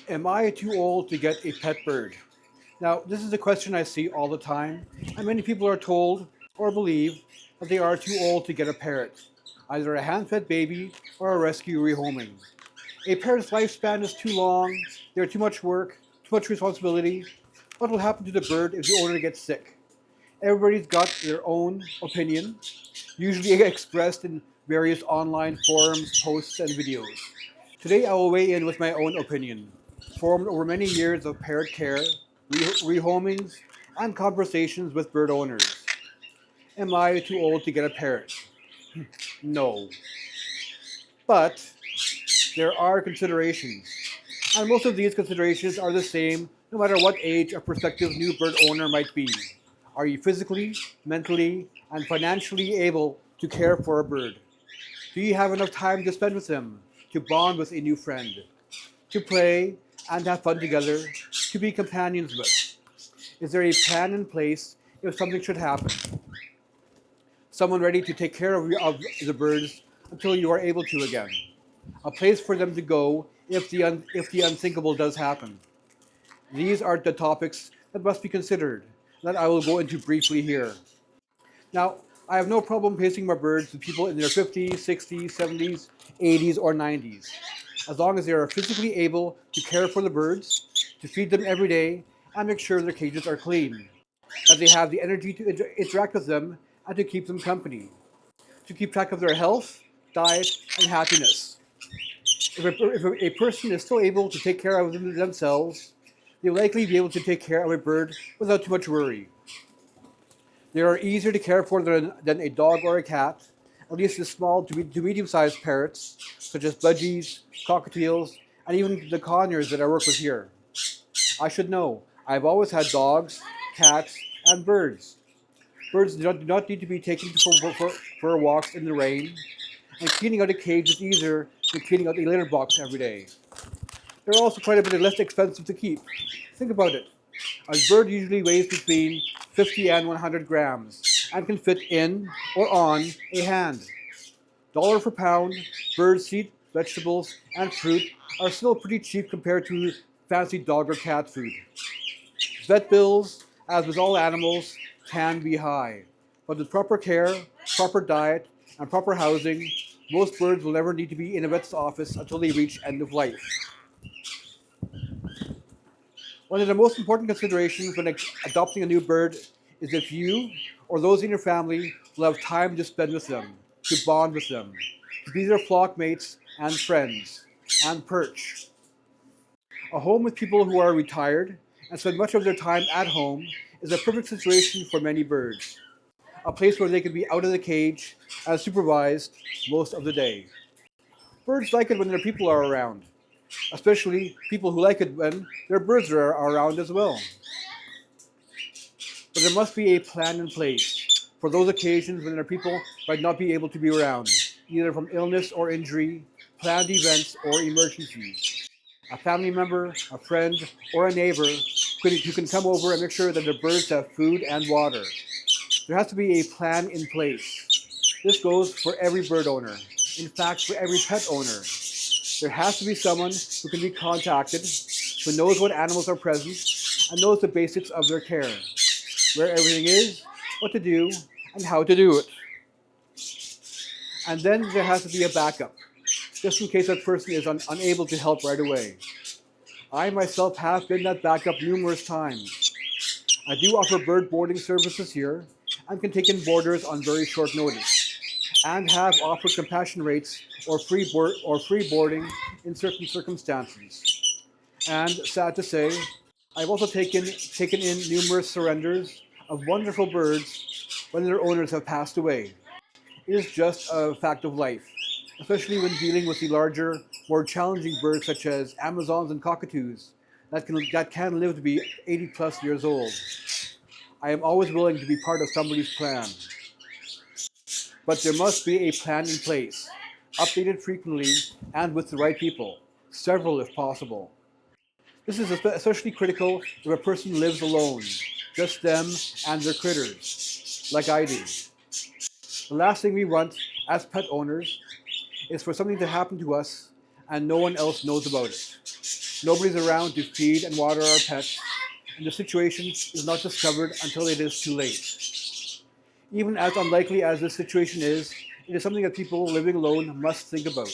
Am I too old to get a pet bird? Now, this is a question I see all the time, and many people are told or believe that they are too old to get a parrot, either a hand-fed baby or a rescue rehoming. A parrot's lifespan is too long, they're too much work, too much responsibility. What will happen to the bird if the owner gets sick? Everybody's got their own opinion, usually expressed in various online forums, posts, and videos. Today I will weigh in with my own opinion, formed over many years of parrot care, rehomings, and conversations with bird owners. Am I too old to get a parrot? No. But there are considerations, and most of these considerations are the same no matter what age a prospective new bird owner might be. Are you physically, mentally, and financially able to care for a bird? Do you have enough time to spend with them, to bond with a new friend, to play and have fun together, to be companions with? Is there a plan in place if something should happen? Someone ready to take care of the birds until you are able to again. A place for them to go if the unthinkable does happen. These are the topics that must be considered that I will go into briefly here. Now, I have no problem placing my birds with people in their 50s, 60s, 70s, 80s, or 90s, as long as they are physically able to care for the birds, to feed them every day, and make sure their cages are clean, that they have the energy to interact with them and to keep them company, to keep track of their health, diet, and happiness. If a person is still able to take care of themselves, they will likely be able to take care of a bird without too much worry. They are easier to care for than a dog or a cat, at least the small to medium-sized parrots, such as budgies, cockatiels, and even the conures that I work with here. I should know, I've always had dogs, cats, and birds. Birds do not need to be taken for walks in the rain, and cleaning out a cage is easier than cleaning out a litter box every day. They're also quite a bit less expensive to keep. Think about it. A bird usually weighs between 50 and 100 grams and can fit in or on a hand. Dollar per pound, bird seed, vegetables, and fruit are still pretty cheap compared to fancy dog or cat food. Vet bills, as with all animals, can be high, but with proper care, proper diet, and proper housing, most birds will never need to be in a vet's office until they reach end of life. One of the most important considerations when adopting a new bird is if you or those in your family will have time to spend with them, to bond with them, to be their flock mates and friends, and perch. A home with people who are retired and spend much of their time at home is a perfect situation for many birds. A place where they can be out of the cage and supervised most of the day. Birds like it when their people are around, especially people who like it when their birds are around as well. But there must be a plan in place for those occasions when their people might not be able to be around, either from illness or injury, planned events, or emergencies. A family member, a friend, or a neighbor who can come over and make sure that their birds have food and water. There has to be a plan in place. This goes for every bird owner. In fact, for every pet owner. There has to be someone who can be contacted, who knows what animals are present, and knows the basics of their care, where everything is, what to do, and how to do it. And then there has to be a backup, just in case that person is unable to help right away. I myself have been that backup numerous times. I do offer bird boarding services here and can take in boarders on very short notice, and have offered compassion rates or free boarding in certain circumstances. And sad to say, I've also taken in numerous surrenders of wonderful birds when their owners have passed away. It is just a fact of life, especially when dealing with the larger, more challenging birds such as Amazons and cockatoos that can live to be 80 plus years old. I am always willing to be part of somebody's plan. But there must be a plan in place, updated frequently and with the right people, several if possible. This is especially critical if a person lives alone, just them and their critters, like I do. The last thing we want as pet owners is for something to happen to us and no one else knows about it. Nobody's around to feed and water our pets, and the situation is not discovered until it is too late. Even as unlikely as this situation is, it is something that people living alone must think about.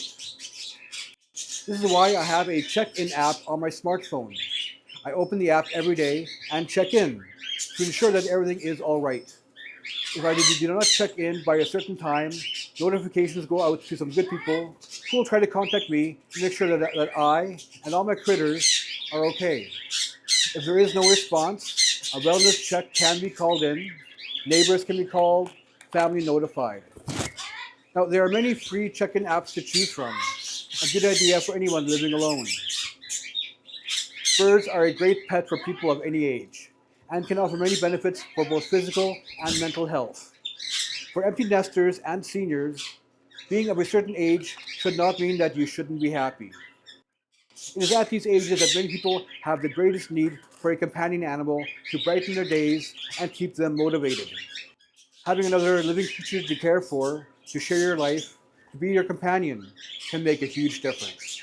This is why I have a check-in app on my smartphone. I open the app every day and check in to ensure that everything is all right. If I do not check in by a certain time, notifications go out to some good people who will try to contact me to make sure that I and all my critters are okay. If there is no response, a wellness check can be called in, neighbors can be called, family notified. Now, there are many free check-in apps to choose from. A good idea for anyone living alone. Birds are a great pet for people of any age and can offer many benefits for both physical and mental health. For empty nesters and seniors, being of a certain age should not mean that you shouldn't be happy. It is at these ages that many people have the greatest need for a companion animal to brighten their days and keep them motivated. Having another living creature to care for, to share your life, to be your companion, can make a huge difference.